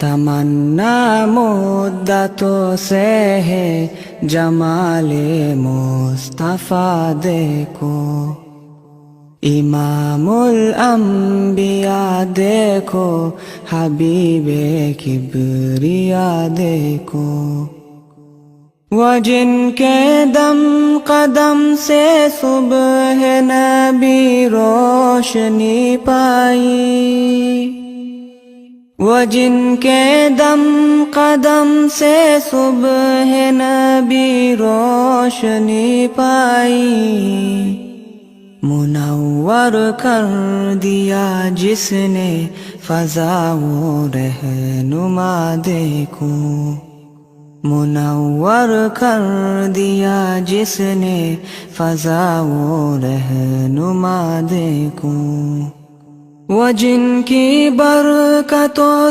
तमन्ना मुद्दतों से है जमाले मुस्तफा देखो, इमामुल अंबिया देखो, हबीबे किबरिया देखो। वो जिनके दम कदम से सुबह नबी रोशनी पाई, वो जिनके दम कदम से सुबह नबी रोशनी पाई, मुनव्वर कर दिया जिसने फ़ज़ा वो रहनुमा देखो, मुनव्वर कर दिया जिसने फ़ज़ा वो रहनुमा देखो। वो जिनकी बरकतों